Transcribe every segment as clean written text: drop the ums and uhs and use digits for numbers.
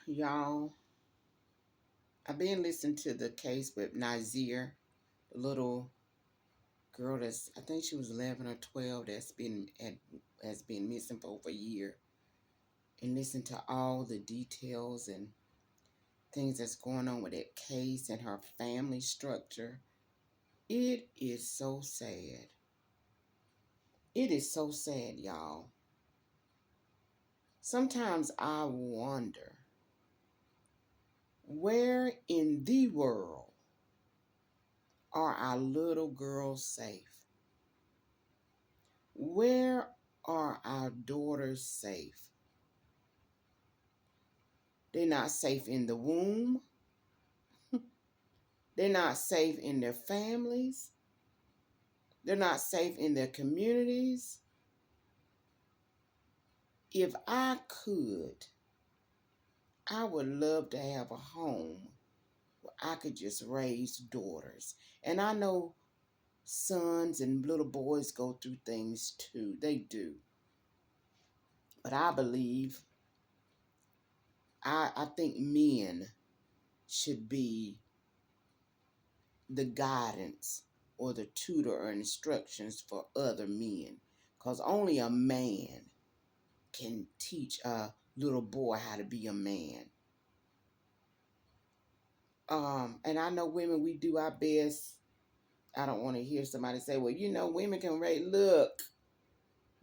Y'all, I've been listening to the case with Nazir, the little girl that's I think she was 11 or 12 has been missing for over a year, and listen to all the details and things that's going on with that case and her family structure. It is so sad. It is so sad, y'all. Sometimes I wonder, where in the world are our little girls safe? Where are our daughters safe? They're not safe in the womb. They're not safe in their families. They're not safe in their communities. If I could, I would love to have a home where I could just raise daughters. And I know sons and little boys go through things too. They do. But I believe, I think men should be the guidance or the tutor or instructions for other men, because only a man can teach a little boy how to be a man. And I know women, we do our best. I don't want to hear somebody say, well, women can raise. Look,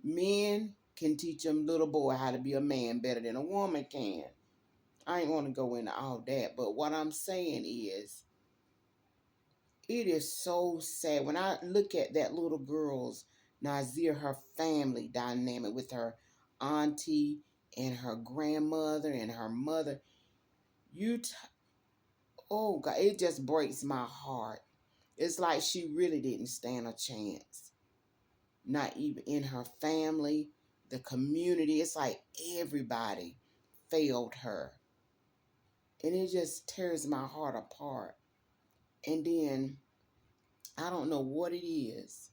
men can teach them little boy how to be a man better than a woman can. I ain't want to go into all that, but what I'm saying is, it is so sad when I look at that little girl's Nazir, her family dynamic with her auntie and her grandmother and her mother. Oh God, it just breaks my heart. It's like she really didn't stand a chance. Not even in her family, the community. It's like everybody failed her. And it just tears my heart apart. And then I don't know what it is,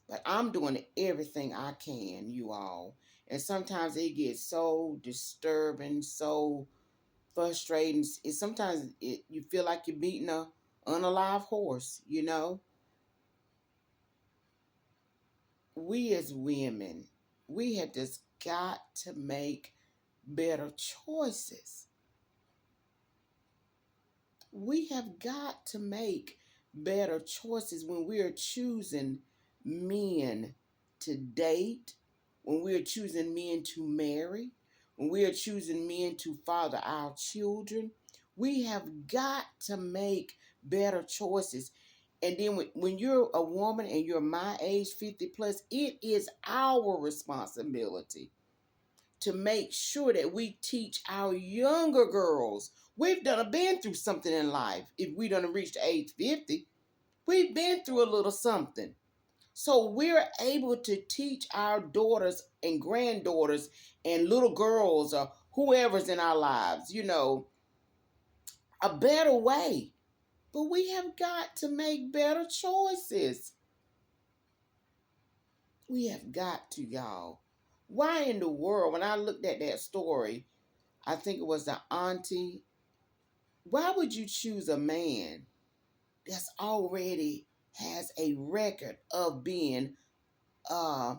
but I'm doing everything I can, you all. And sometimes it gets so disturbing, so frustrating. You feel like you're beating a unalive horse. We as women, we have just got to make better choices. We have got to make better choices when we are choosing men to date, when we are choosing men to marry, when we are choosing men to father our children. We have got to make better choices. And then when you're a woman and you're my age, 50 plus, it is our responsibility to make sure that we teach our younger girls. We've been through something in life. If we done reached age 50, we've been through a little something. So we're able to teach our daughters and granddaughters and little girls or whoever's in our lives, a better way. But we have got to make better choices. We have got to, y'all. Why in the world, when I looked at that story, I think it was the auntie. Why would you choose a man that's already has a record of being a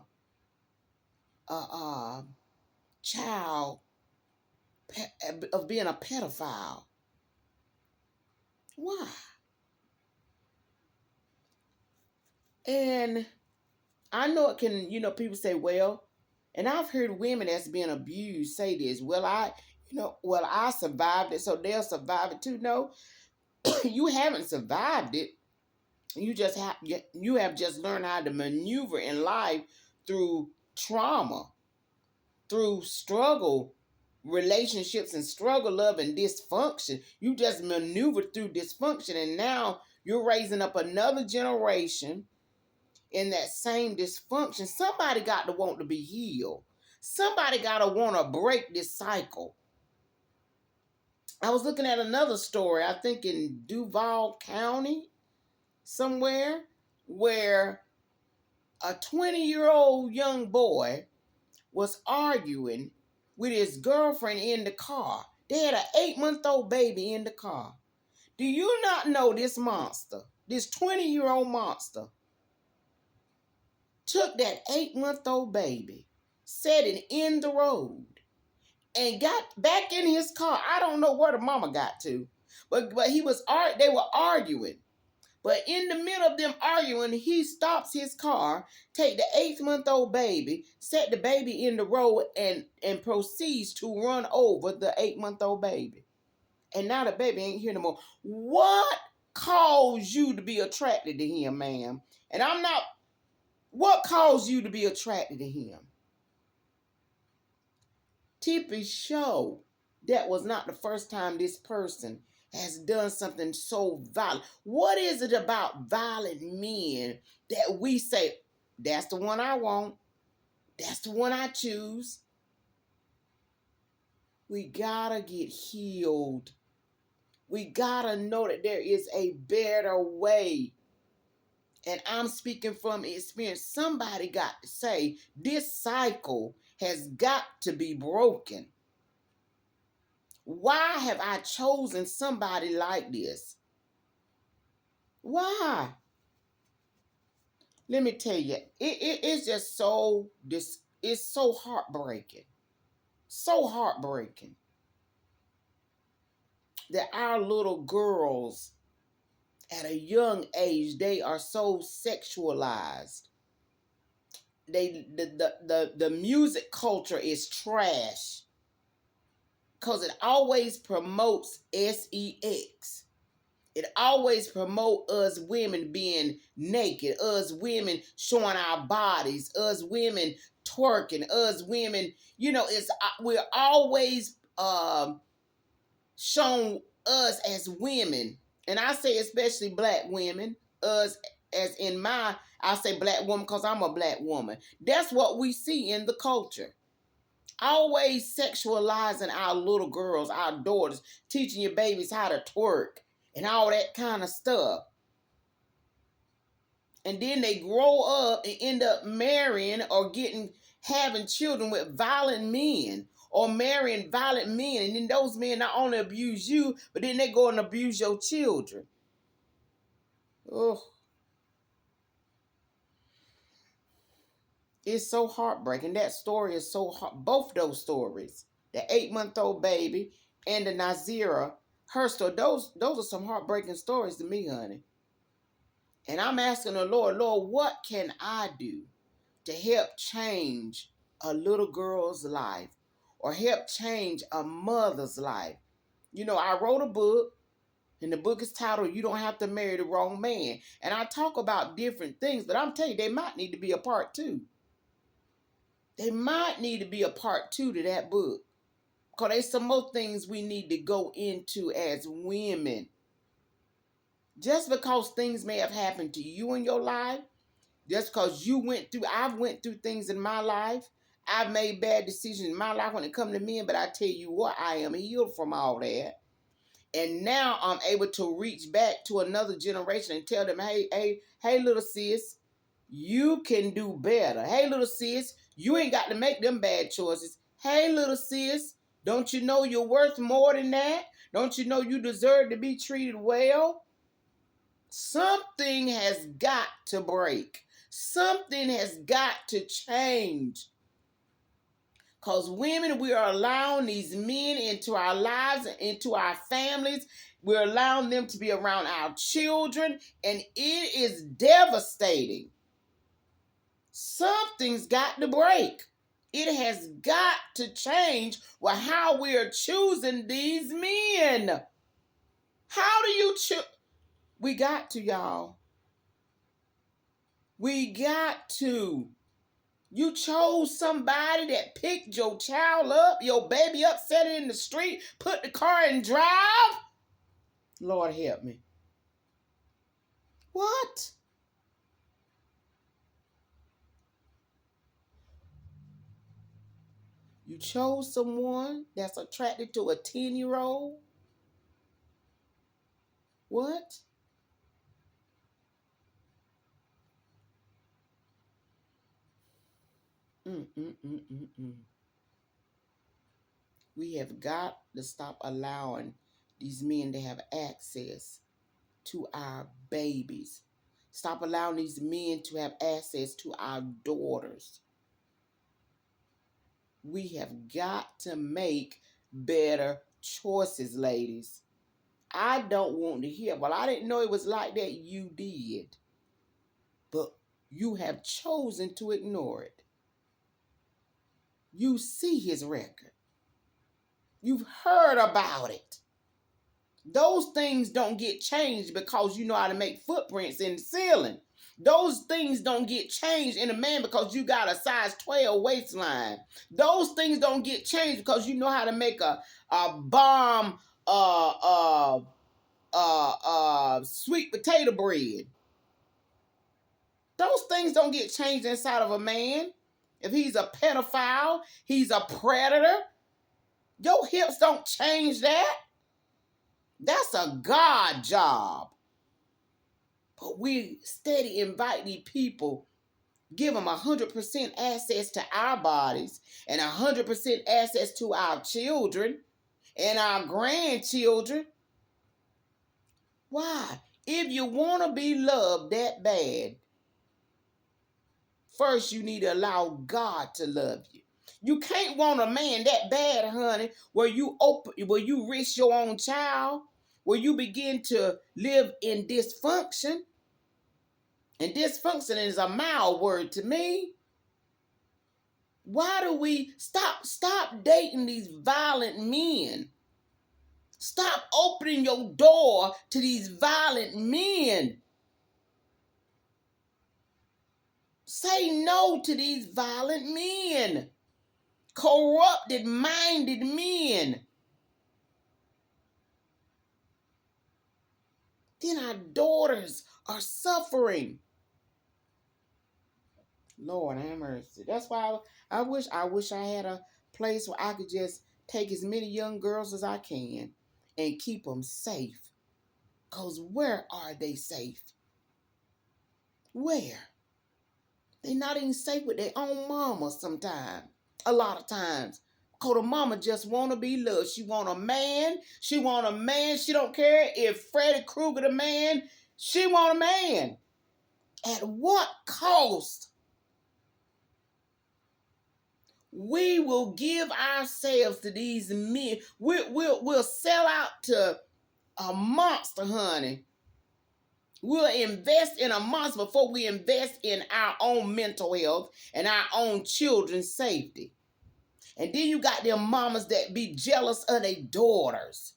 child, of being a pedophile? Why? And I know it can, people say, well, and I've heard women that's been abused say this, I survived it, so they'll survive it too. No, you haven't survived it. You have just learned how to maneuver in life through trauma, through struggle, relationships and struggle, love and dysfunction. You just maneuvered through dysfunction, and now you're raising up another generation in that same dysfunction. Somebody got to want to be healed. Somebody got to want to break this cycle. I was looking at another story, I think in Duval County, somewhere, where a 20-year-old young boy was arguing with his girlfriend in the car. They had an 8-month-old baby in the car. Do you not know this monster, this 20-year-old monster, took that 8-month-old baby, set it in the road, and got back in his car. I don't know where the mama got to, but they were arguing. But in the middle of them arguing, he stops his car, take the 8-month-old baby, set the baby in the road, and proceeds to run over the 8-month-old baby. And now the baby ain't here no more. What caused you to be attracted to him, ma'am? And I'm not. What caused you to be attracted to him? Tippy show that was not the first time this person has done something so violent. What is it about violent men that we say, that's the one I want, that's the one I choose? We gotta get healed. We gotta know that there is a better way. And I'm speaking from experience. Somebody got to say, this cycle has got to be broken. Why have I chosen somebody like this? Why? Let me tell you, it's just it's so heartbreaking. So heartbreaking that our little girls at a young age, they are so sexualized. The music culture is trash because it always promotes sex. It always promotes us women being naked, us women showing our bodies, us women twerking, us women, we're always shown us as women. And I say especially black women, us as in I say black woman because I'm a black woman. That's what we see in the culture. Always sexualizing our little girls, our daughters, teaching your babies how to twerk and all that kind of stuff. And then they grow up and end up marrying or having children with violent men or marrying violent men. And then those men not only abuse you, but then they go and abuse your children. Oh, it's so heartbreaking. That story is so hard. Both those stories, the 8-month-old baby and the Nazira, her story, those are some heartbreaking stories to me, honey. And I'm asking the Lord, what can I do to help change a little girl's life or help change a mother's life? I wrote a book, and the book is titled, You Don't Have to Marry the Wrong Man. And I talk about different things, but I'm telling you, they might need to be a part 2. They might need to be a part 2 to that book. Because there's some more things we need to go into as women. Just because things may have happened to you in your life, just because I've went through things in my life. I've made bad decisions in my life when it comes to men, but I tell you what, I am healed from all that. And now I'm able to reach back to another generation and tell them, hey, little sis, you can do better. Hey, little sis, you ain't got to make them bad choices. Hey, little sis, don't you know you're worth more than that? Don't you know you deserve to be treated well? Something has got to break. Something has got to change. Because women, we are allowing these men into our lives and into our families. We're allowing them to be around our children. And it is devastating. Something's got to break. It has got to change with how we are choosing these men. How do you choose? We got to, y'all. We got to. You chose somebody that picked your child up, your baby up, set it in the street, put the car in drive. Lord help me. What? You chose someone that's attracted to a 10-year-old? What? Mm. We have got to stop allowing these men to have access to our babies. Stop allowing these men to have access to our daughters. We have got to make better choices, ladies. I don't want to hear, well, I didn't know it was like that. You did. But you have chosen to ignore it. You see his record. You've heard about it. Those things don't get changed because you know how to make footprints in the ceiling. Those things don't get changed in a man because you got a size 12 waistline. Those things don't get changed because you know how to make a bomb sweet potato bread. Those things don't get changed inside of a man. If he's a pedophile, he's a predator, your hips don't change that. That's a God job. But we steady invite these people, give them 100% access to our bodies and 100% access to our children and our grandchildren. Why? If you want to be loved that bad, first you need to allow God to love you. You can't want a man that bad, honey, where you risk your own child, where you begin to live in dysfunction. And dysfunction is a mild word to me. Why do we stop dating these violent men? Stop opening your door to these violent men. Say no to these violent men. Corrupted minded men. Then our daughters are suffering. Lord have mercy. That's why I wish I had a place where I could just take as many young girls as I can and keep them safe. Because where are they safe? Where? They're not even safe with their own mama sometimes. A lot of times. Because the mama just want to be loved. She want a man. She want a man. She don't care if Freddy Krueger the man. She want a man. At what cost? We will give ourselves to these men. We'll sell out to a monster, honey. We'll invest in a monster before we invest in our own mental health and our own children's safety. And then you got them mamas that be jealous of their daughters.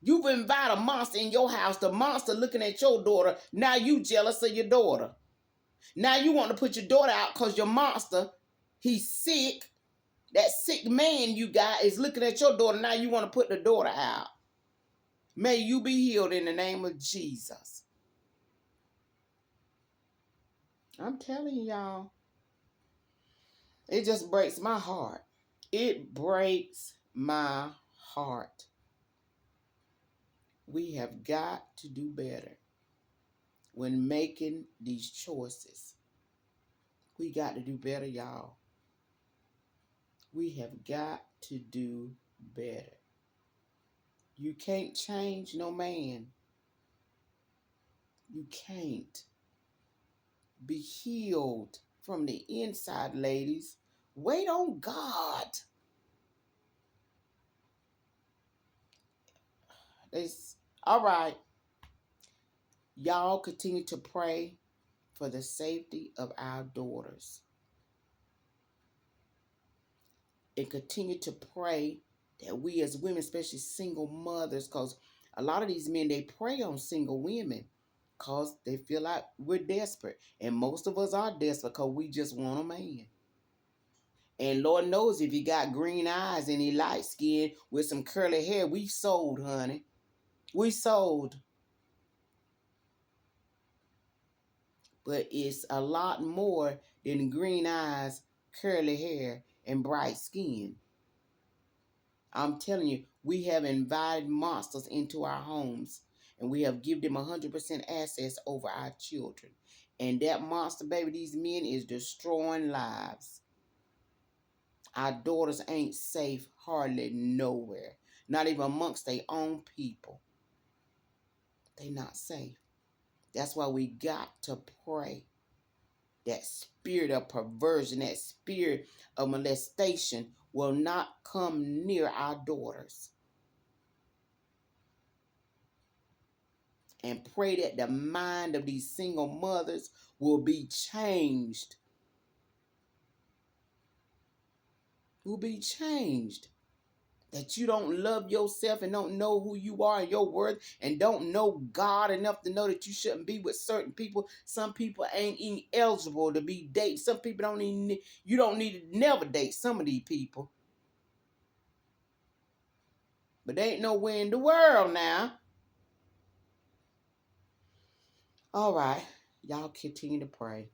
You've invited a monster in your house, the monster looking at your daughter. Now you jealous of your daughter. Now you want to put your daughter out because your monster, he's sick. That sick man you got is looking at your daughter. Now you want to put the daughter out. May you be healed in the name of Jesus. I'm telling y'all, it just breaks my heart. It breaks my heart. We have got to do better when making these choices. We got to do better, y'all. We have got to do better. You can't change no man. You can't. Be healed from the inside, ladies. Wait on God. All right. Y'all continue to pray for the safety of our daughters. And continue to pray that we as women, especially single mothers, because a lot of these men, they prey on single women because they feel like we're desperate. And most of us are desperate because we just want a man. And Lord knows if he got green eyes and he light skin with some curly hair, we sold, honey. We sold. But it's a lot more than green eyes, curly hair, and bright skin. I'm telling you, we have invited monsters into our homes, and we have given them 100% access over our children. And that monster, baby, these men is destroying lives. Our daughters ain't safe hardly nowhere. Not even amongst their own people. They not safe. That's why we got to pray. That spirit of perversion, that spirit of molestation will not come near our daughters. And pray that the mind of these single mothers will be changed. Will be changed. That you don't love yourself and don't know who you are and your worth and don't know God enough to know that you shouldn't be with certain people. Some people ain't even eligible to be dated. Some people don't even, you don't need to never date some of these people. But they ain't nowhere in the world now. All right. Y'all continue to pray.